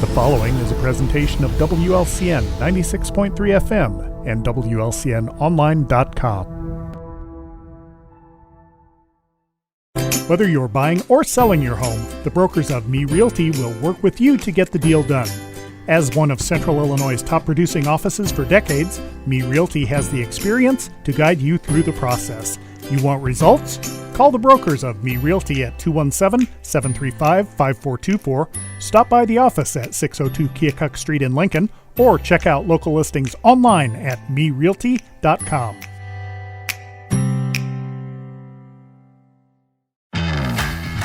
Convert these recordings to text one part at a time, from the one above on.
following is a presentation of WLCN 96.3 FM and WLCNonline.com. Whether you're buying or selling your home, the brokers of Me Realty will work with you to get the deal done. As one of Central Illinois' top producing offices for decades, Me Realty has the experience to guide you through the process. You want results? Call the brokers of Me Realty at 217-735-5424, stop by the office at 602 Keokuk Street in Lincoln, or check out local listings online at merealty.com.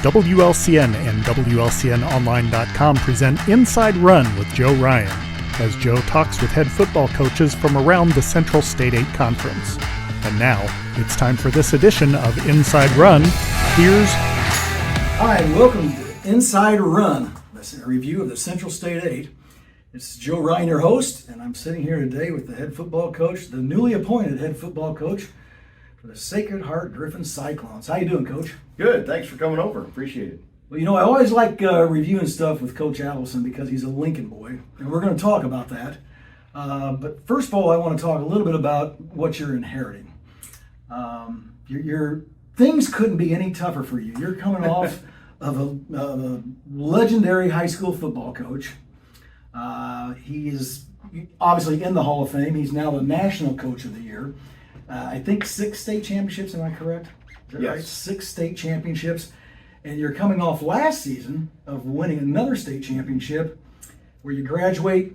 WLCN and WLCNonline.com present Inside Run with Joe Ryan, as Joe talks with head football coaches from around the Central State 8 Conference. And now, it's time for this edition of Inside Run. Here's... Hi, and welcome to Inside Run, a review of the Central State 8. It's Joe Ryan, your host, and I'm sitting here today with the head football coach, the newly appointed head football coach for the Sacred Heart-Griffin Cyclones. How you doing, Coach? Good. Thanks for coming over. Appreciate it. Well, you know, I always like reviewing stuff with Coach Allison because he's a Lincoln boy, and we're going to talk about that. But first of all, I want to talk a little bit about what you're inheriting. Your things couldn't be any tougher for you. You're coming off of a legendary high school football coach. He is obviously in the Hall of Fame. He's now the National Coach of the Year. I think 6 state championships, am I correct? Is that yes. Right? 6 state championships. And you're coming off last season of winning another state championship where you graduate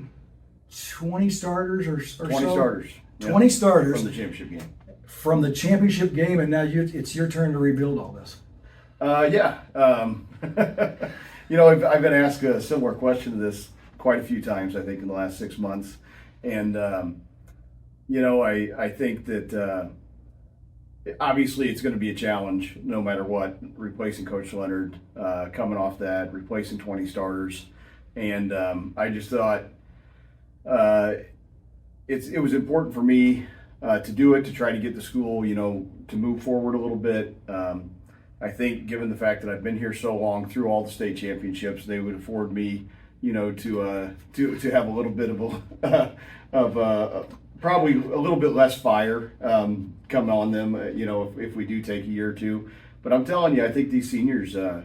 20 starters or 20 so? starters. 20 starters. From the championship game. From the championship game, and now it's your turn to rebuild all this. Yeah. You know, I've been asked a similar question to this quite a few times, I think, in the last 6 months. And, you know, I think that obviously it's going to be a challenge no matter what, replacing Coach Leonard, coming off that, replacing 20 starters. And I just thought it was important for me to do it, to try to get the school, you know, to move forward a little bit. I think given the fact that I've been here so long through all the state championships, they would afford me, you know, to have a little bit of probably a little bit less fire come on them, you know, if we do take a year or two. But I'm telling you, I think these seniors, they're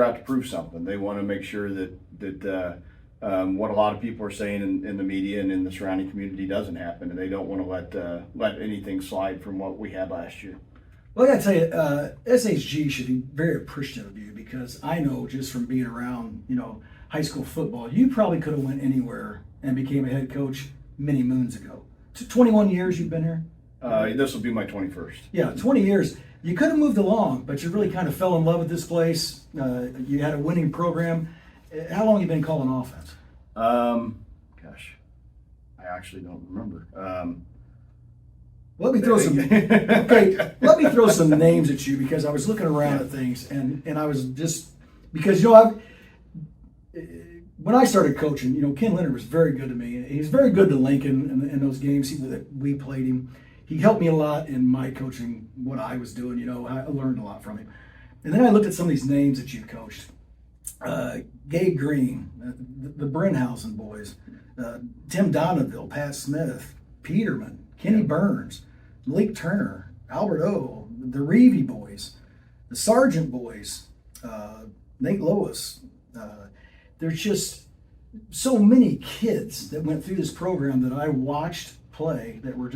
out to prove something. They want to make sure that what a lot of people are saying in the media and in the surrounding community doesn't happen, and they don't want to let anything slide from what we had last year. Well, I got to tell you, SHG should be very appreciative of you because I know just from being around, you know, high school football, you probably could have went anywhere and became a head coach many moons ago. 21 years you've been here? This will be my 21st. Yeah, 20 years. You could have moved along, but you really kind of fell in love with this place. You had a winning program. How long have you been calling offense? Gosh, I actually don't remember. Let me throw some. Okay, let me throw some names at you because I was looking around at things and I was just because you know when I started coaching, you know, Ken Leonard was very good to me. He was very good to Lincoln in those games that we played him. He helped me a lot in my coaching, what I was doing. You know, I learned a lot from him. And then I looked at some of these names that you coached. Gabe Green, the Brenhausen boys, Tim Donaville, Pat Smith, Peterman, Kenny Burns, Malik Turner, Albert O, the Reevy boys, the Sargent boys, Nate Lois. There's just so many kids that went through this program that I watched play that were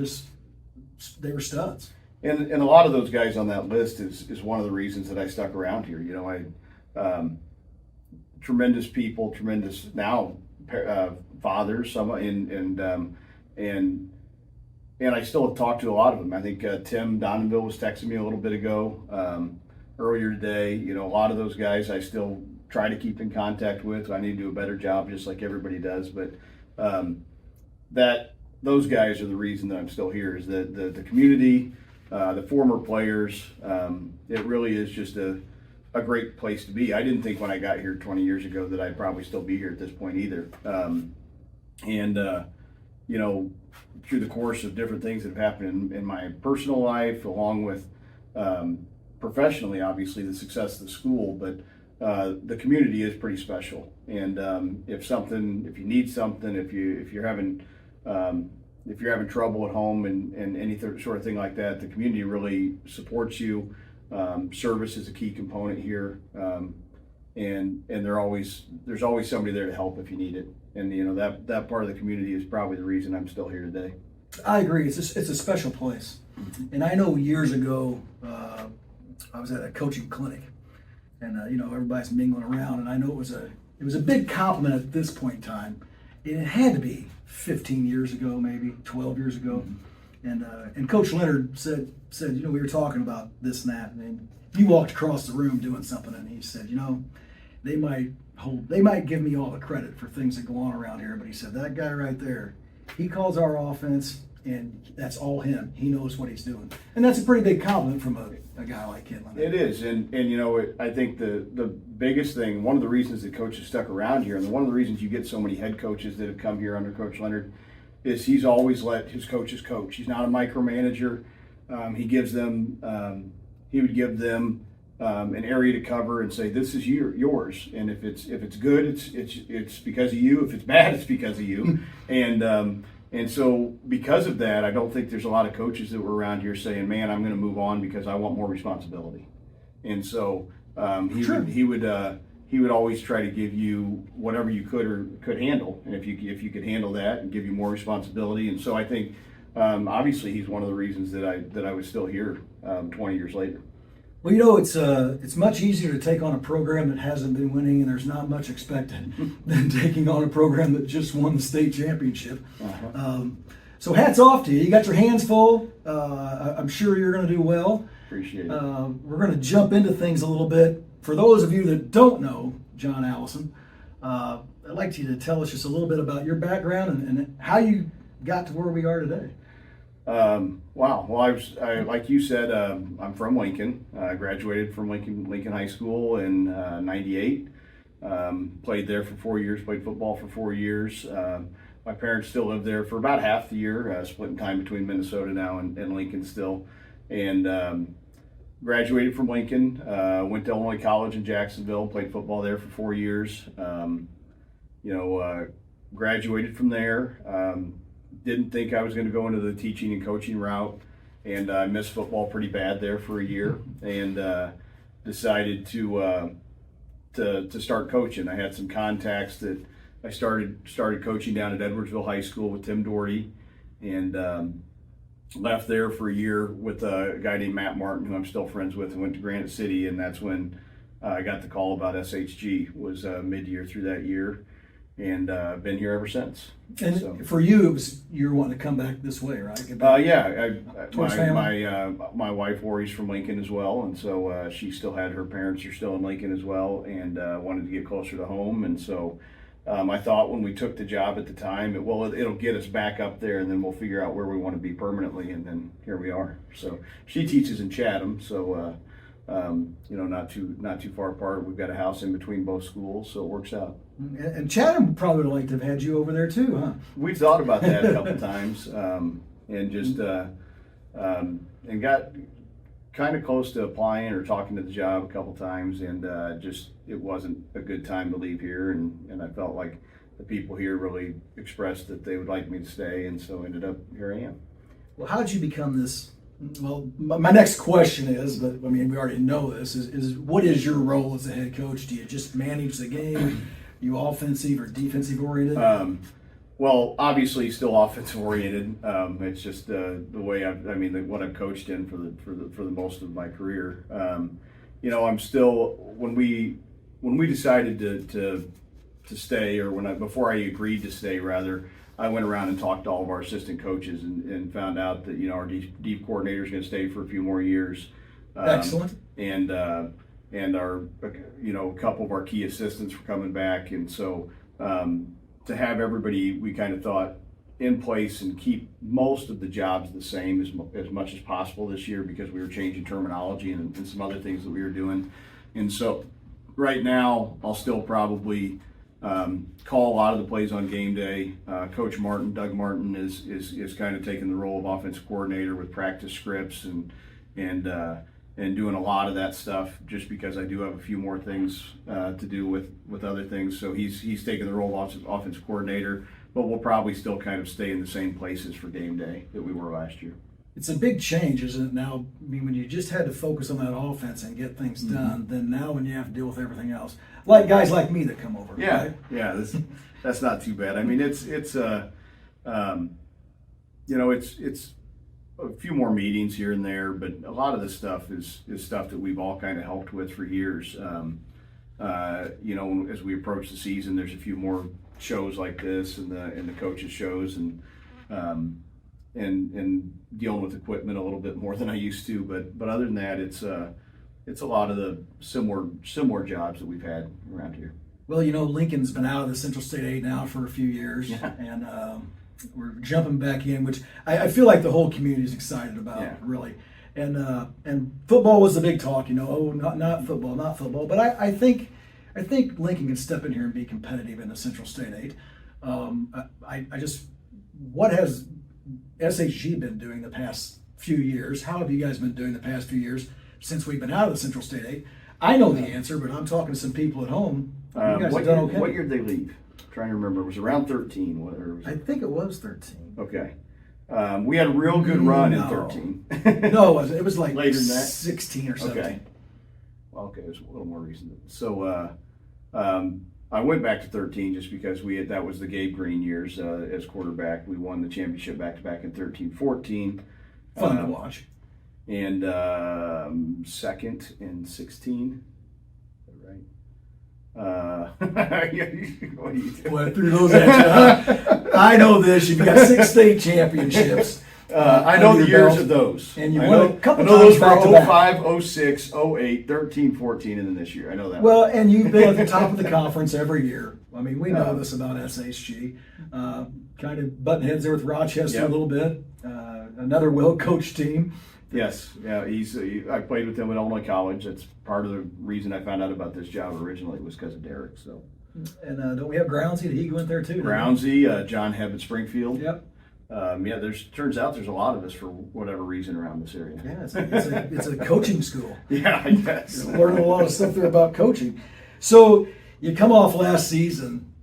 they were studs. And a lot of those guys on that list is one of the reasons that I stuck around here. You know, tremendous people, tremendous now fathers, some and I still have talked to a lot of them. I think Tim Donaville was texting me a little bit ago, earlier today. You know, a lot of those guys I still try to keep in contact with. I need to do a better job, just like everybody does. But those guys are the reason that I'm still here. Is the community, the former players. It really is just a great place to be. I didn't think when I got here 20 years ago that I'd probably still be here at this point either. You know, through the course of different things that have happened in my personal life, along with professionally, obviously, the success of the school, but the community is pretty special. And if you need something, if you're having trouble at home and any sort of thing like that, the community really supports you. Service is a key component here, and there's always somebody there to help if you need it. And that part of the community is probably the reason I'm still here today. I agree. It's a special place. And I know years ago, I was at a coaching clinic, and everybody's mingling around, and I know it was a big compliment at this point in time. And it had to be 15 years ago, maybe 12 years ago. And Coach Leonard said, we were talking about this and that, and then you walked across the room doing something, and he said, they might give me all the credit for things that go on around here, but he said, that guy right there, he calls our offense, and that's all him. He knows what he's doing. And that's a pretty big compliment from a guy like Ken Leonard. It is, and I think the biggest thing, one of the reasons that coaches stuck around here, and one of the reasons you get so many head coaches that have come here under Coach Leonard, is he's always let his coaches coach. He's not a micromanager. He would give them an area to cover and say, this is yours. And if it's good, it's because of you. If it's bad, it's because of you. And so because of that, I don't think there's a lot of coaches that were around here saying, man, I'm going to move on because I want more responsibility. And so he would always try to give you whatever you could handle. And if you could handle that and give you more responsibility. And so I think obviously he's one of the reasons that I was still here 20 years later. Well, it's much easier to take on a program that hasn't been winning, and there's not much expected, than taking on a program that just won the state championship. So hats off to you. You got your hands full. I'm sure you're going to do well. Appreciate it. We're going to jump into things a little bit. For those of you that don't know John Allison, I'd like you to tell us just a little bit about your background and how you got to where we are today. Wow. Well, like you said, I'm from Lincoln. I graduated from Lincoln High School in '98. Played there for 4 years. Played football for 4 years. My parents still live there for about half the year, splitting time between Minnesota now and Lincoln still. And graduated from Lincoln. Went to Illinois College in Jacksonville. Played football there for 4 years. Graduated from there. Didn't think I was going to go into the teaching and coaching route, and I missed football pretty bad there for a year, and decided to start coaching. I had some contacts that I started coaching down at Edwardsville High School with Tim Doherty, and left there for a year with a guy named Matt Martin, who I'm still friends with, and went to Granite City, and that's when I got the call about SHG. Was mid-year through that year. And been here ever since. And so, for you, you were wanting to come back this way, right? Yeah. My wife Lori's from Lincoln as well, and so she still had her parents are still in Lincoln as well, and wanted to get closer to home. And so I thought when we took the job at the time, it'll get us back up there, and then we'll figure out where we want to be permanently. And then here we are. So she teaches in Chatham, so not too far apart. We've got a house in between both schools, so it works out. And Chatham probably would like to have had you over there too, huh? We thought about that a couple times, and just and got kind of close to applying or talking to the job a couple times, and just it wasn't a good time to leave here, and I felt like the people here really expressed that they would like me to stay, and so ended up here I am. Well, how did you become this? Well, my next question is, but I mean, we already know this, is what is your role as a head coach? Do you just manage the game? Are you offensive or defensive oriented? Well, obviously still offensive oriented. It's just the way what I've coached in for the most of my career. I'm still, when we decided to stay, or before I agreed to stay rather, I went around and talked to all of our assistant coaches and found out that our deep coordinator is going to stay for a few more years. Excellent. And our a couple of our key assistants were coming back, and so to have everybody, we kind of thought, in place and keep most of the jobs the same as much as possible this year, because we were changing terminology and some other things that we were doing. And so right now I'll still probably call a lot of the plays on game day. Coach Doug Martin is kind of taking the role of offensive coordinator with practice scripts and and doing a lot of that stuff just because I do have a few more things to do with other things. So he's taking the role of offensive coordinator, but we'll probably still kind of stay in the same places for game day that we were last year. It's a big change, isn't it? Now, I mean, when you just had to focus on that offense and get things done, then now when you have to deal with everything else, like guys like me that come over. Yeah, right? yeah, that's not too bad. I mean, it's a few more meetings here and there, but a lot of this stuff is stuff that we've all kind of helped with for years. As we approach the season, there's a few more shows like this and the coaches shows and dealing with equipment a little bit more than I used to. But other than that, it's a lot of the similar jobs that we've had around here. Well, Lincoln's been out of the Central State 8 now for a few years, and we're jumping back in, which I feel like the whole community is excited about, really. And football was the big talk, not football. But I think Lincoln can step in here and be competitive in the Central State 8. What has SHG been doing the past few years? How have you guys been doing the past few years since we've been out of the Central State 8? I know the answer, but I'm talking to some people at home. You guys have done okay. What year did they leave? I'm trying to remember. It was around 13. I think it was 13. Okay. We had a real good run in 13. No, it wasn't. It was like later than that? 16 or 17. Okay. Well, okay, it was a little more recent. So I went back to 13 just because that was the Gabe Green years as quarterback. We won the championship back-to-back in 13-14. Fun to watch. And second in 16. Right. What are you doing? Well, through those at you, huh? I know this. You've got 6 state championships. I know the years of those. And you won a couple I know times those back to for back. 05, 06, 08, 13, 14, and then this year. I know that. Well, and you've been at the top of the conference every year. I mean, we know this about SHG. Kind of button heads there with Rochester a little bit. Another well-coached team. Yes, yeah. I played with him at Illinois College. That's part of the reason I found out about this job originally was because of Derek. So. And don't we have Groundsy? Did he go in there too? Groundsy, John Hebb at Springfield. Yep. Turns out there's a lot of us for whatever reason around this area. Yeah, it's a coaching school. Yeah, I guess. Learning a lot of stuff there about coaching. So you come off last season,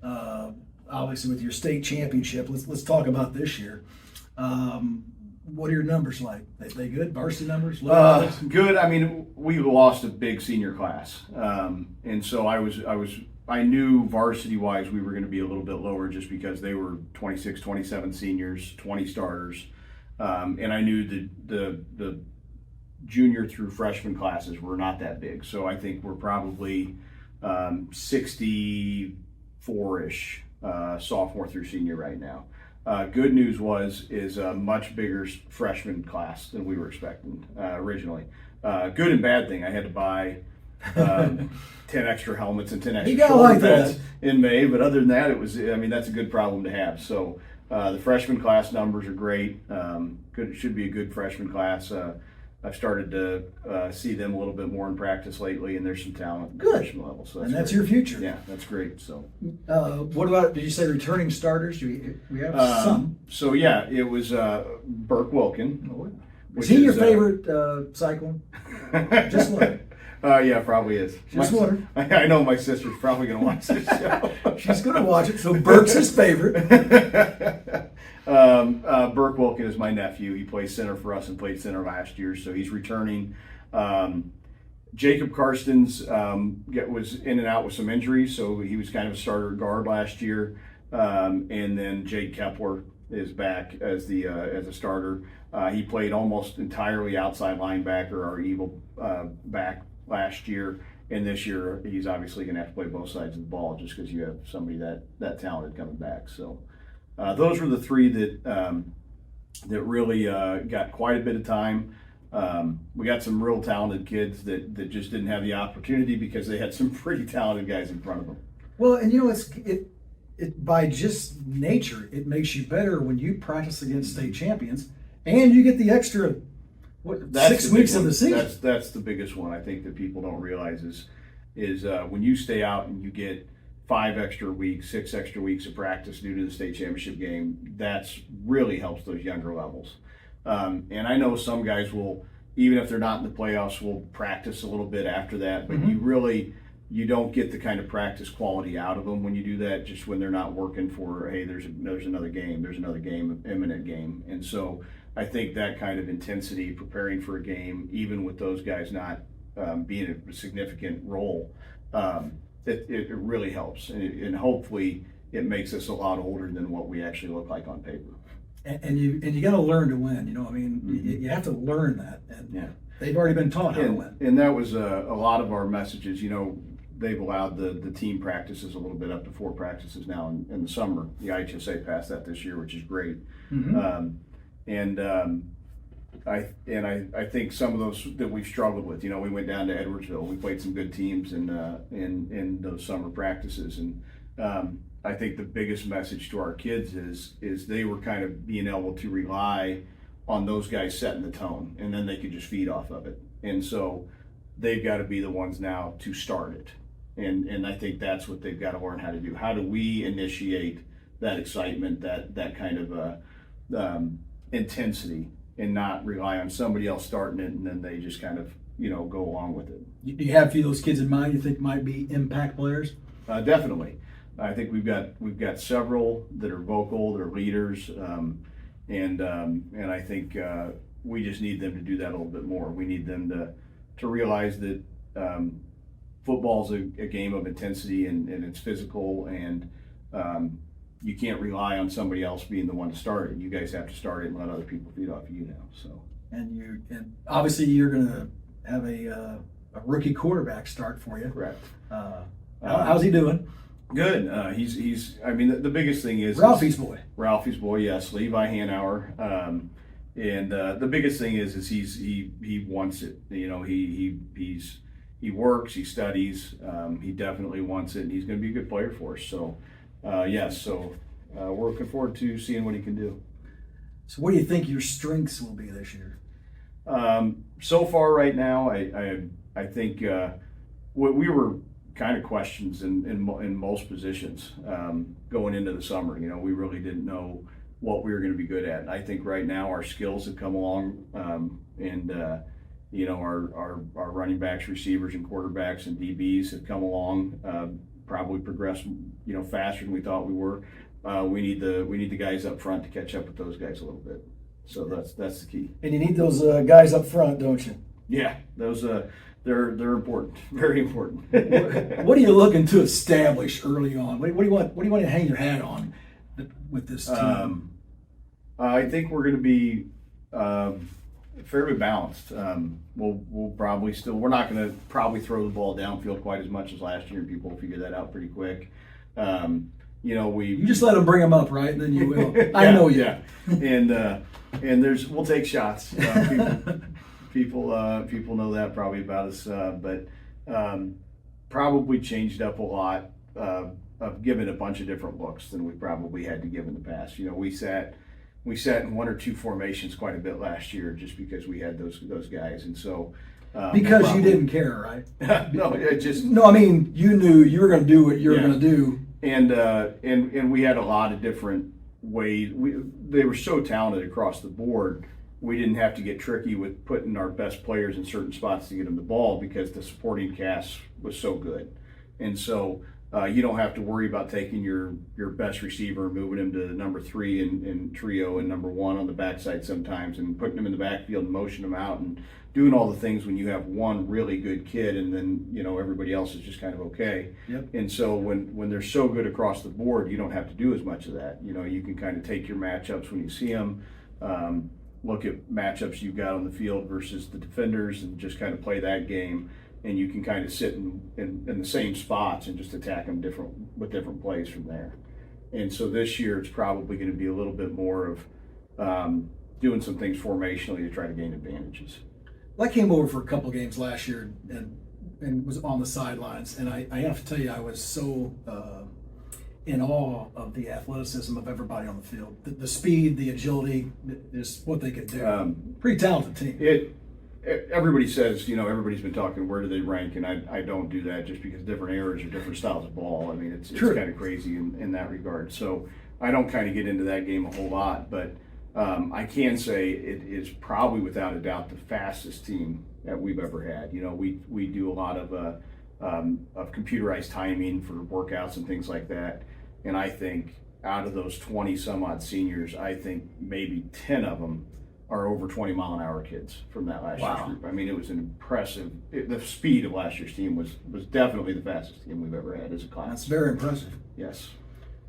obviously with your state championship. Let's talk about this year. What are your numbers like? They good? Varsity numbers? Good. I mean, we lost a big senior class, and so I knew varsity-wise we were going to be a little bit lower just because they were 26, 27 seniors, 20 starters, and I knew the junior through freshman classes were not that big. So I think we're probably 64-ish sophomore through senior right now. Good news is a much bigger freshman class than we were expecting originally. Good and bad thing, I had to buy 10 extra helmets and 10 extra shoulder pads in May, but other than that, that's a good problem to have. So the freshman class numbers are great. It should be a good freshman class. I've started to see them a little bit more in practice lately, and there's some talent at the freshman level. So that's your future. Yeah, that's great. So, what about? Did you say returning starters? Do we have some? So yeah, it was Burke Wilkin. Was he your favorite cyclone? Just one. Yeah, probably is. Just one. I know my sister's probably going to watch this show. She's going to watch it. So Burke's his favorite. Burke Wilkin is my nephew. He plays center for us and played center last year, so he's returning. Jacob Karstens was in and out with some injuries, so he was kind of a starter guard last year. And then Jake Kepler is back as a starter. He played almost entirely outside linebacker, our evil back last year. And this year, he's obviously going to have to play both sides of the ball just because you have somebody that talented coming back. So those were the three that really got quite a bit of time. We got some real talented kids that just didn't have the opportunity because they had some pretty talented guys in front of them. Well, and it by just nature, it makes you better when you practice against state champions and you get the extra 6 weeks of the season. That's the biggest one I think that people don't realize is when you stay out and you get 5 extra weeks, 6 extra weeks of practice due to the state championship game, that's really helps those younger levels. And I know some guys will even if they're not in the playoffs, will practice a little bit after that. But you don't get the kind of practice quality out of them when you do that, just when they're not working for, hey, there's another game, imminent game. And so I think that kind of intensity, preparing for a game, even with those guys not being a significant role, it really helps. And hopefully it makes us a lot older than what we actually look like on paper. And you got to learn to win. You know, I mean, you have to learn that. And they've already been taught how to win. And that was a lot of our messages. You know, they've allowed the team practices a little bit, up to 4 practices now in the summer. The IHSA passed that this year, which is great. I think some of those that we've struggled with. You know, we went down to Edwardsville. We played some good teams in those summer practices, and I think the biggest message to our kids is they were kind of being able to rely on those guys setting the tone, and then they could just feed off of it. And so they've got to be the ones now to start it. And I think that's what they've got to learn how to do. How do we initiate that excitement, that kind of intensity, and not rely on somebody else starting it and then they just kind of, you know, go along with it. Do you have a few of those kids in mind you think might be impact players? Definitely. I think we've got several that are vocal, they're leaders, and I think we just need them to do that a little bit more. We need them to realize that football's a game of intensity and it's physical, and you can't rely on somebody else being the one to start it. You guys have to start it and let other people feed off of you now. So and obviously you're going to have a rookie quarterback start for you. Correct. How's he doing? Good. He's. I mean, the biggest thing is Ralphie's boy. Ralphie's boy, yes, Levi Hanauer. And the biggest thing is he wants it. You know, he works, he studies. He definitely wants it, and he's going to be a good player for us. So, yes. So we're looking forward to seeing what he can do. So, what do you think your strengths will be this year? So far, right now, I think what we were kind of questions in most positions going into the summer. You know, we really didn't know what we were going to be good at. And I think right now our skills have come along, and you know, our running backs, receivers, and quarterbacks and DBs have come along, probably progressed, you know, faster than we thought we were. We need the guys up front to catch up with those guys a little bit. So that's the key. And you need those guys up front, don't you? Yeah, those they're important, very important. What are you looking to establish early on? What do you want? What do you want to hang your hat on with this team? I think we're going to be fairly balanced. We'll probably we're not going to probably throw the ball downfield quite as much as last year, and people will figure that out pretty quick. You know, you just let them bring them up, right? And then you will. I know you. Yeah, and we'll take shots. People know that probably about us, but probably changed up a lot of giving a bunch of different looks than we probably had to give in the past. You know, we sat in 1 or 2 formations quite a bit last year just because we had those guys, and so because you didn't care, right? No, it just no. I mean, you knew you were going to do what you were going to do, and we had a lot of different ways. They were so talented across the board. We didn't have to get tricky with putting our best players in certain spots to get them the ball because the supporting cast was so good. And so you don't have to worry about taking your best receiver and moving him to number 3 in trio and number 1 on the backside sometimes, and putting him in the backfield and motioning him out and doing all the things when you have one really good kid and then, you know, everybody else is just kind of okay. Yep. And so when they're so good across the board, you don't have to do as much of that. You know, you can kind of take your matchups when you see them. Look at matchups you've got on the field versus the defenders and just kind of play that game, and you can kind of sit in the same spots and just attack them with different plays from there. And so this year it's probably going to be a little bit more of doing some things formationally to try to gain advantages. Well, I came over for a couple games last year and was on the sidelines, and I have to tell you, I was so in awe of the athleticism of everybody on the field. The speed, the agility, is what they could do. Pretty talented team. Everybody says, you know, everybody's been talking, where do they rank? And I don't do that just because different eras are different styles of ball. I mean, it's kind of crazy in that regard. So I don't kind of get into that game a whole lot. But I can say it is probably without a doubt the fastest team that we've ever had. You know, we do a lot of computerized timing for workouts and things like that. And I think out of those 20 some odd seniors, I think maybe 10 of them are over 20-mile-an-hour kids from that last year's group. I mean, it was an impressive. The speed of last year's team was definitely the fastest team we've ever had as a class. That's very impressive. Yes.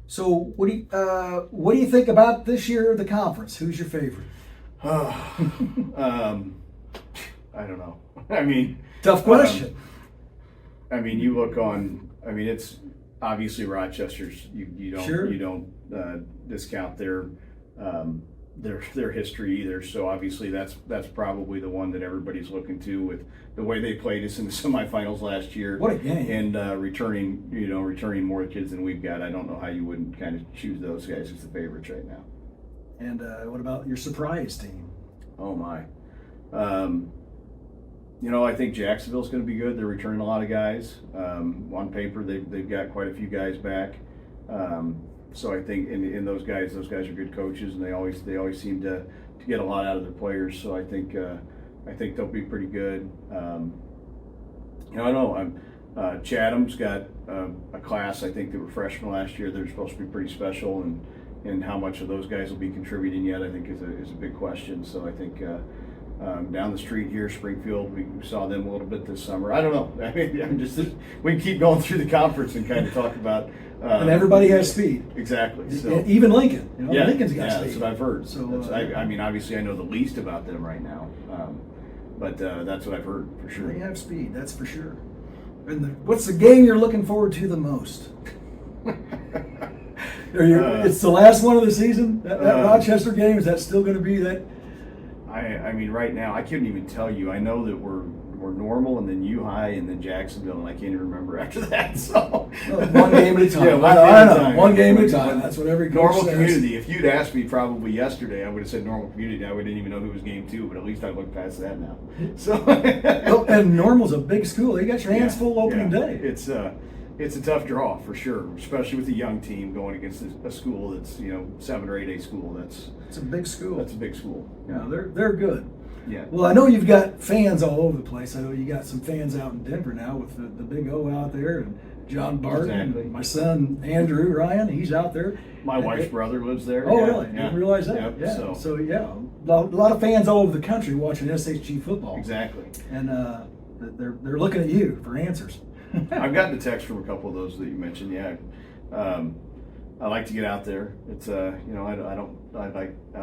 So what do you think about this year of the conference? Who's your favorite? I don't know. I mean, tough question. I mean, you look on. I mean, it's obviously Rochester's. You don't discount their history either. So obviously that's probably the one that everybody's looking to with the way they played us in the semifinals last year. What a game! And returning more kids than we've got. I don't know how you wouldn't kind of choose those guys as the favorites right now. And what about your surprise team? Oh my. I think Jacksonville's going to be good. They're returning a lot of guys. On paper, they've got quite a few guys back. So I think in those guys are good coaches, and they always seem to get a lot out of their players. So I think they'll be pretty good. I know Chatham's got a class. I think that were freshmen last year. They're supposed to be pretty special, and how much of those guys will be contributing yet, I think is a big question. So I think. Down the street here, Springfield, we saw them a little bit this summer. I don't know. I mean, we can keep going through the conference and kind of talk about. And everybody has speed. Exactly. So, even Lincoln. Yeah, Lincoln's got speed. That's what I've heard. So I mean, obviously, I know the least about them right now, but that's what I've heard for sure. They have speed, that's for sure. And what's the game you're looking forward to the most? It's the last one of the season. That Rochester game, is that still going to be that? I mean, right now, I couldn't even tell you. I know that we're Normal and then U-High and then Jacksonville, and I can't even remember after that. So one game at a time. Yeah, one game at a time. That's what every coach Normal says. Community. If you'd asked me probably yesterday, I would have said Normal Community. I wouldn't even know who was game 2, but at least I looked past that now. So and Normal's a big school. You got your hands full opening day. It's a tough draw for sure, especially with a young team going against a school that's 7 or 8A school. It's a big school. That's a big school. Yeah, they're good. Yeah. Well, I know you've got fans all over the place. I know you got some fans out in Denver now with the big O out there, and John Barton, and my son Andrew Ryan, he's out there. My wife's brother lives there. Oh, really? Yeah. Didn't realize that. Yep. Yeah. So a lot of fans all over the country watching SHG football. Exactly. And they're looking at you for answers. I've gotten a text from a couple of those that you mentioned. Yeah, I like to get out there. It's I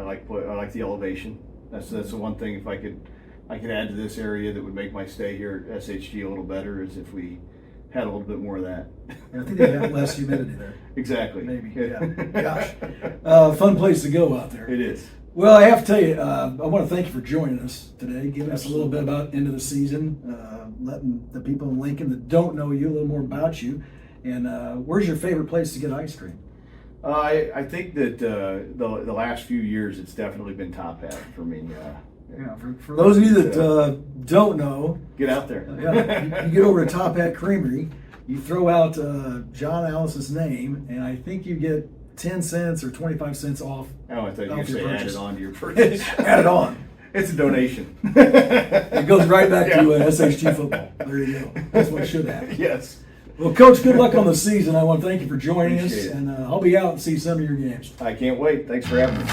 like the elevation. That's the one thing. If I could add to this area that would make my stay here at SHG a little better, is if we had a little bit more of that. I think they have less humidity there. Exactly. Maybe. Yeah. Gosh, fun place to go out there. It is. Well, I have to tell you, I want to thank you for joining us today, giving us a little bit about end of the season, letting the people in Lincoln that don't know you a little more about you. And where's your favorite place to get ice cream? I think that the last few years it's definitely been Top Hat for me. Yeah, for those of you that don't know, get out there. You get over to Top Hat Creamery, you throw out John Allison's name, and I think you get 10 cents or 25 cents off. Oh, I thought you were going to say add it on to your purchase. purchase. Add it on. It's a donation. It goes right back to SHG football. There you go. That's what should happen. Yes. Well, Coach, good luck on the season. I want to thank you for joining Appreciate us, it. and I'll be out and see some of your games. I can't wait. Thanks for having me.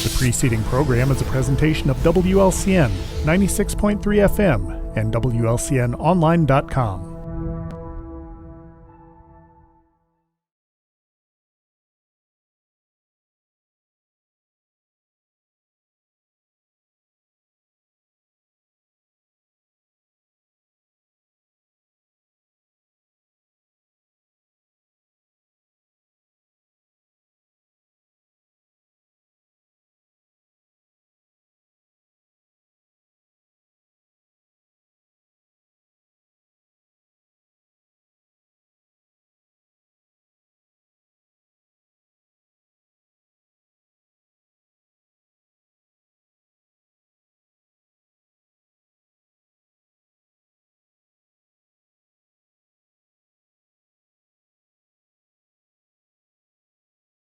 The preceding program is a presentation of WLCN 96.3 FM and WLCNonline.com.